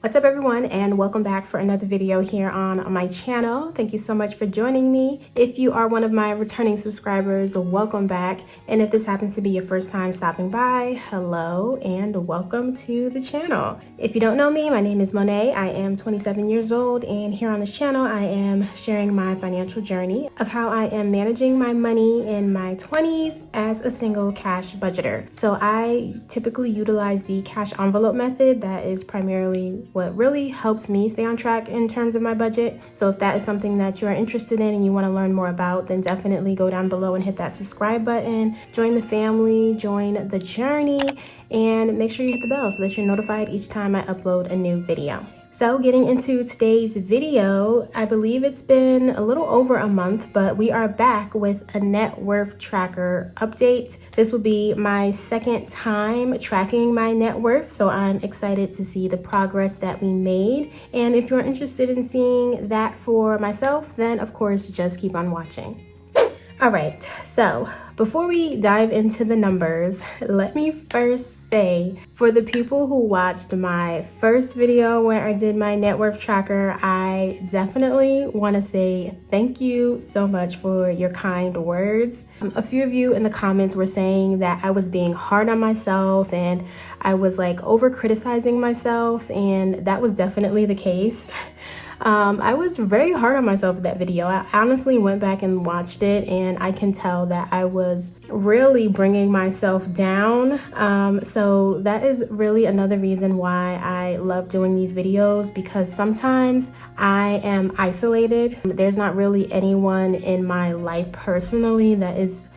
What's up everyone, and welcome back for another video here on my channel. Thank you so much for joining me. If you are one of my returning subscribers, welcome back. And if this happens to be your first time stopping by, hello and welcome to the channel. If you don't know me, my name is Monet. I am 27 years old, and here on this channel I am sharing my financial journey of how I am managing my money in my 20s as a single cash budgeter. So I typically utilize the cash envelope method. That is primarily what really helps me stay on track in terms of my budget. So if that is something that you're interested in and you want to learn more about, then definitely go down below and hit that subscribe button, join the family, join the journey, and make sure you hit the bell so that you're notified each time I upload a new video. So getting into today's video, I believe it's been a little over a month, but we are back with a net worth tracker update. This will be my second time tracking my net worth, so I'm excited to see the progress that we made. And if you're interested in seeing that for myself, then of course, just keep on watching. All right, so before we dive into the numbers, let me first say, for the people who watched my first video where I did my net worth tracker, I definitely want to say thank you so much for your kind words. A few of you in the comments were saying that I was being hard on myself and I was like over criticizing myself, and that was definitely the case. I was very hard on myself with that video. I honestly went back and watched it, and I can tell that I was really bringing myself down. So that is really another reason why I love doing these videos, because sometimes I am isolated. There's not really anyone in my life personally that is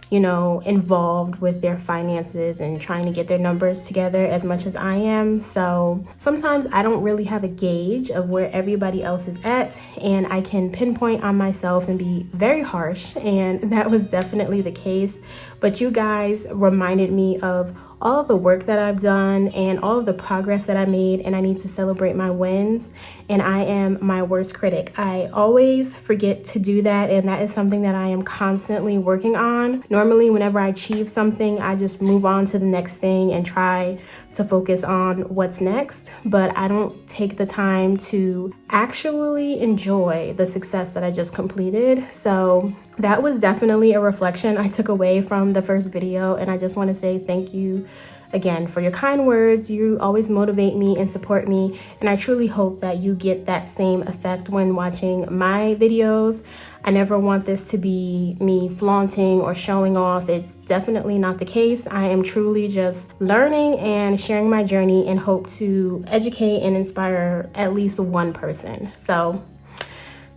involved with their finances and trying to get their numbers together as much as I am. So sometimes I don't really have a gauge of where everybody else is at, and I can pinpoint on myself and be very harsh, and that was definitely the case. But you guys reminded me of all of the work that I've done and all of the progress that I made, and I need to celebrate my wins. And I am my worst critic. I always forget to do that, and that is something that I am constantly working on. Normally, whenever I achieve something, I just move on to the next thing and try to focus on what's next, but I don't take the time to actually enjoy the success that I just completed. So that was definitely a reflection I took away from the first video, and I just want to say thank you again for your kind words. You always motivate me and support me, and I truly hope that you get that same effect when watching my videos. I never want this to be me flaunting or showing off. It's definitely not the case. I am truly just learning and sharing my journey and hope to educate and inspire at least one person. So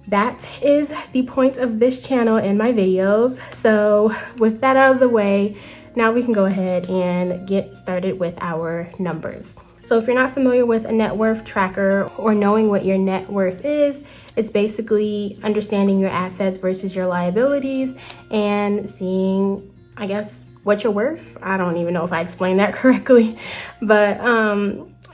that is the point of this channel and my videos. So with that out of the way, now we can go ahead and get started with our numbers. So if you're not familiar with a net worth tracker or knowing what your net worth is, it's basically understanding your assets versus your liabilities and seeing, I guess, what you're worth. I don't even know if I explained that correctly, but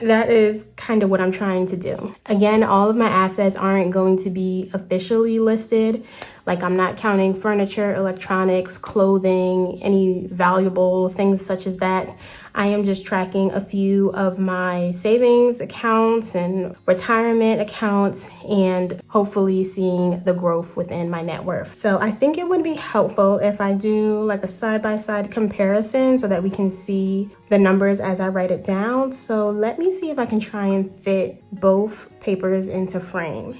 that is kind of what I'm trying to do. Again, all of my assets aren't going to be officially listed. Like, I'm not counting furniture, electronics, clothing, any valuable things such as that. I am just tracking a few of my savings accounts and retirement accounts, and hopefully seeing the growth within my net worth. So I think it would be helpful if I do like a side-by-side comparison so that we can see the numbers as I write it down. So let me see if I can try and fit both papers into frame.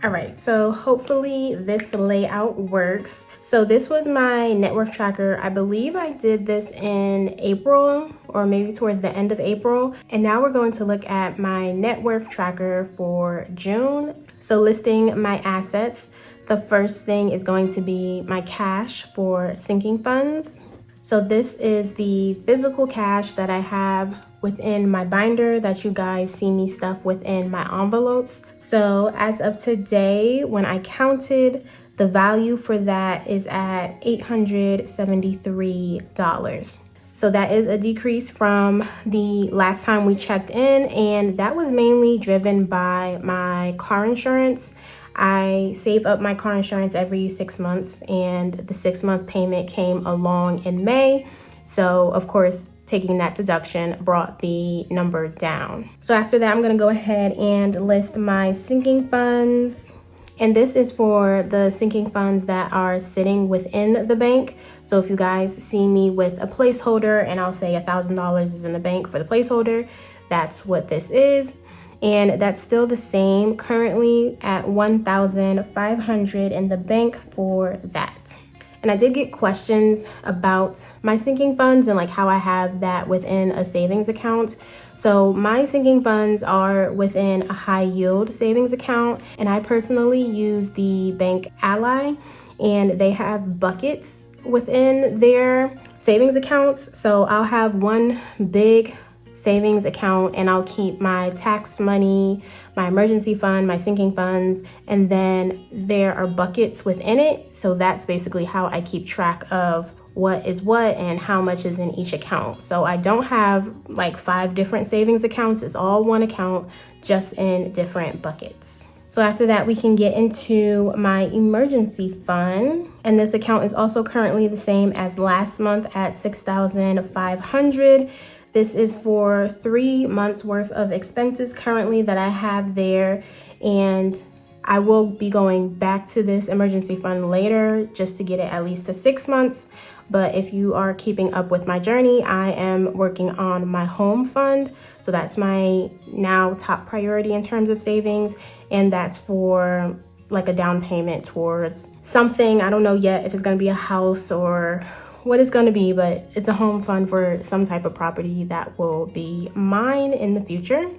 All right, so hopefully this layout works. So this was my net worth tracker. I believe I did this in April or maybe towards the end of April. And now we're going to look at my net worth tracker for June. So listing my assets, the first thing is going to be my cash for sinking funds. So this is the physical cash that I have within my binder that you guys see me stuff within my envelopes. So as of today, when I counted, the value for that is at $873. So that is a decrease from the last time we checked in, and that was mainly driven by my car insurance. I save up my car insurance every 6 months, and the 6-month payment came along in May. So of course, taking that deduction brought the number down. So after that, I'm going to go ahead and list my sinking funds. And this is for the sinking funds that are sitting within the bank. So if you guys see me with a placeholder and I'll say $1,000 is in the bank for the placeholder, that's what this is. And that's still the same, currently at $1,500 in the bank for that. And I did get questions about my sinking funds and like how I have that within a savings account. So my sinking funds are within a high yield savings account, and I personally use the Bank Ally, and they have buckets within their savings accounts. So I'll have one big savings account and I'll keep my tax money, my emergency fund, my sinking funds, and then there are buckets within it. So that's basically how I keep track of what is what and how much is in each account. So I don't have like 5 different savings accounts. It's all one account, just in different buckets. So after that, we can get into my emergency fund. And this account is also currently the same as last month at $6,500. This is for 3 months worth of expenses currently that I have there. And I will be going back to this emergency fund later just to get it at least to 6 months. But if you are keeping up with my journey, I am working on my home fund. So that's my now top priority in terms of savings. And that's for like a down payment towards something. I don't know yet if it's going to be a house or what it's going to be, but it's a home fund for some type of property that will be mine in the future.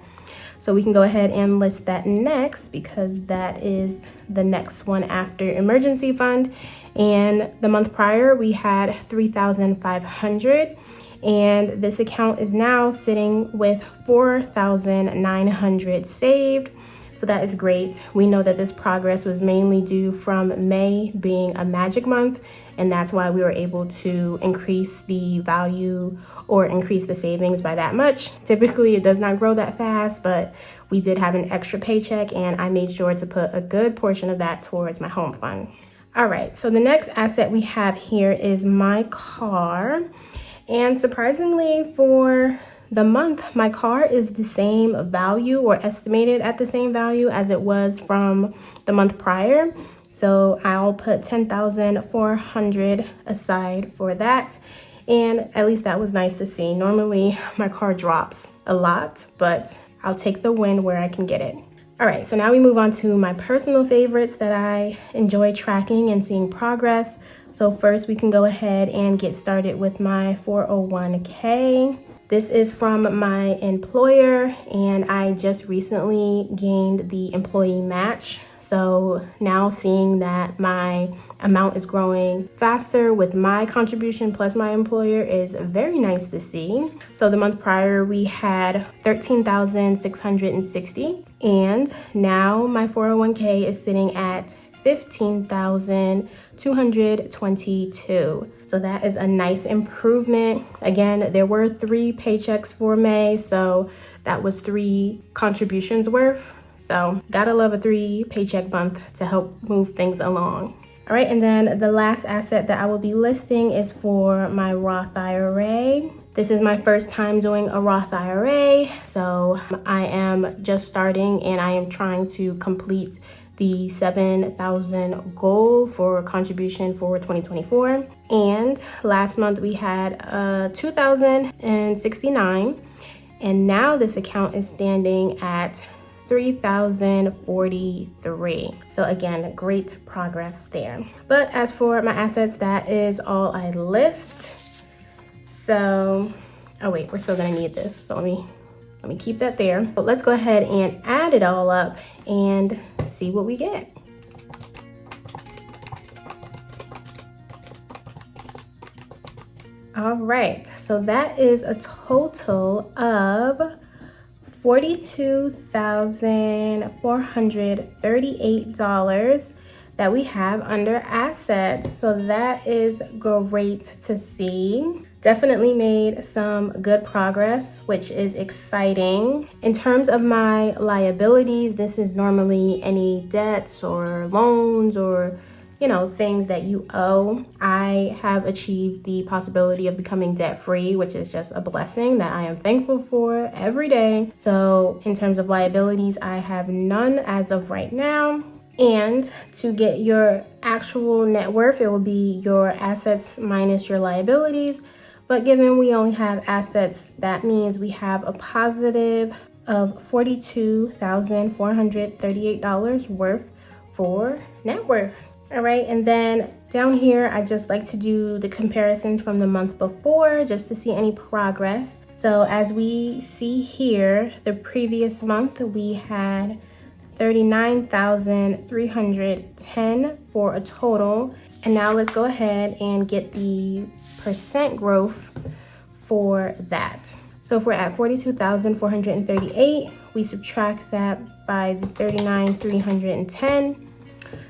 So we can go ahead and list that next, because that is the next one after emergency fund. And the month prior we had $3,500, and this account is now sitting with $4,900 saved. So that is great. We know that this progress was mainly due from May being a magic month, and that's why we were able to increase the value or increase the savings by that much. Typically, it does not grow that fast, but we did have an extra paycheck, and I made sure to put a good portion of that towards my home fund. All right, so the next asset we have here is my car. And surprisingly, for the month, my car is the same value, or estimated at the same value as it was from the month prior. So I'll put $10,400 aside for that. And at least that was nice to see. Normally my car drops a lot, but I'll take the win where I can get it. All right, so now we move on to my personal favorites that I enjoy tracking and seeing progress. So first we can go ahead and get started with my 401k. This is from my employer, and I just recently gained the employee match. So now seeing that my amount is growing faster with my contribution plus my employer is very nice to see. So the month prior we had $13,660, and now my 401k is sitting at $15,222. So that is a nice improvement. Again, there were 3 paychecks for May, so that was 3 contributions worth. So gotta love a 3 paycheck month to help move things along. All right, and then the last asset that I will be listing is for my Roth IRA. This is my first time doing a Roth IRA, so I am just starting, and I am trying to complete the 7,000 goal for contribution for 2024. And last month we had 2,069, and now this account is standing at 3,043. So again, great progress there. But as for my assets, that is all I list. So, oh wait, we're still gonna need this. So let me keep that there. But let's go ahead and add it all up and see what we get. All right, so that is a total of $42,438 that we have under assets. So that is great to see. Definitely made some good progress, which is exciting. In terms of my liabilities, this is normally any debts or loans or things that you owe. I have achieved the possibility of becoming debt free, which is just a blessing that I am thankful for every day. So in terms of liabilities, I have none as of right now. And to get your actual net worth, it will be your assets minus your liabilities. But given we only have assets, that means we have a positive of $42,438 worth for net worth. All right, and then down here, I just like to do the comparisons from the month before just to see any progress. So as we see here, the previous month we had 39,310 for a total. And now let's go ahead and get the percent growth for that. So if we're at 42,438, we subtract that by the 39,310.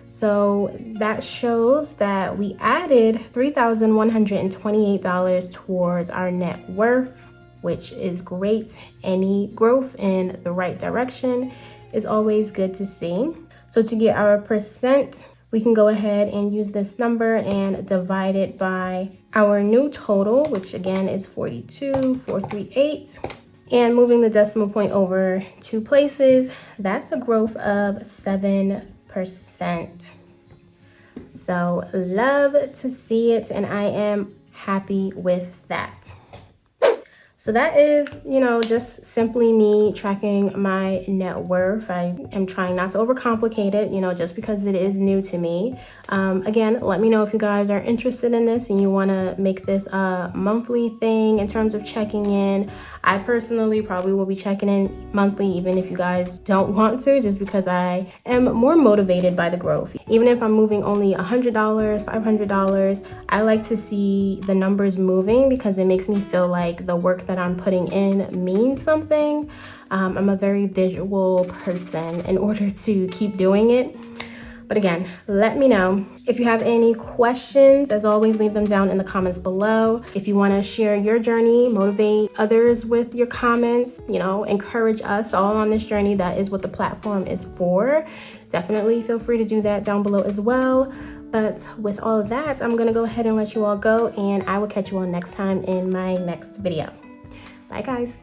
So that shows that we added $3,128 towards our net worth, which is great. Any growth in the right direction is always good to see. So to get our percent, we can go ahead and use this number and divide it by our new total, which again is 42,438. And moving the decimal point over 2 places, that's a growth of 7%. So love to see it, and I am happy with that. So that is, just simply me tracking my net worth. I am trying not to overcomplicate it, just because it is new to me. Again, let me know if you guys are interested in this and you want to make this a monthly thing in terms of checking in. I personally probably will be checking in monthly, even if you guys don't want to, just because I am more motivated by the growth. Even if I'm moving only $100, $500, I like to see the numbers moving because it makes me feel like the work that I'm putting in means something. I'm a very visual person in order to keep doing it. But again, let me know. If you have any questions, as always, leave them down in the comments below. If you want to share your journey, motivate others with your comments, encourage us all on this journey, that is what the platform is for. Definitely feel free to do that down below as well. But with all of that, I'm going to go ahead and let you all go, and I will catch you all next time in my next video. Bye, guys.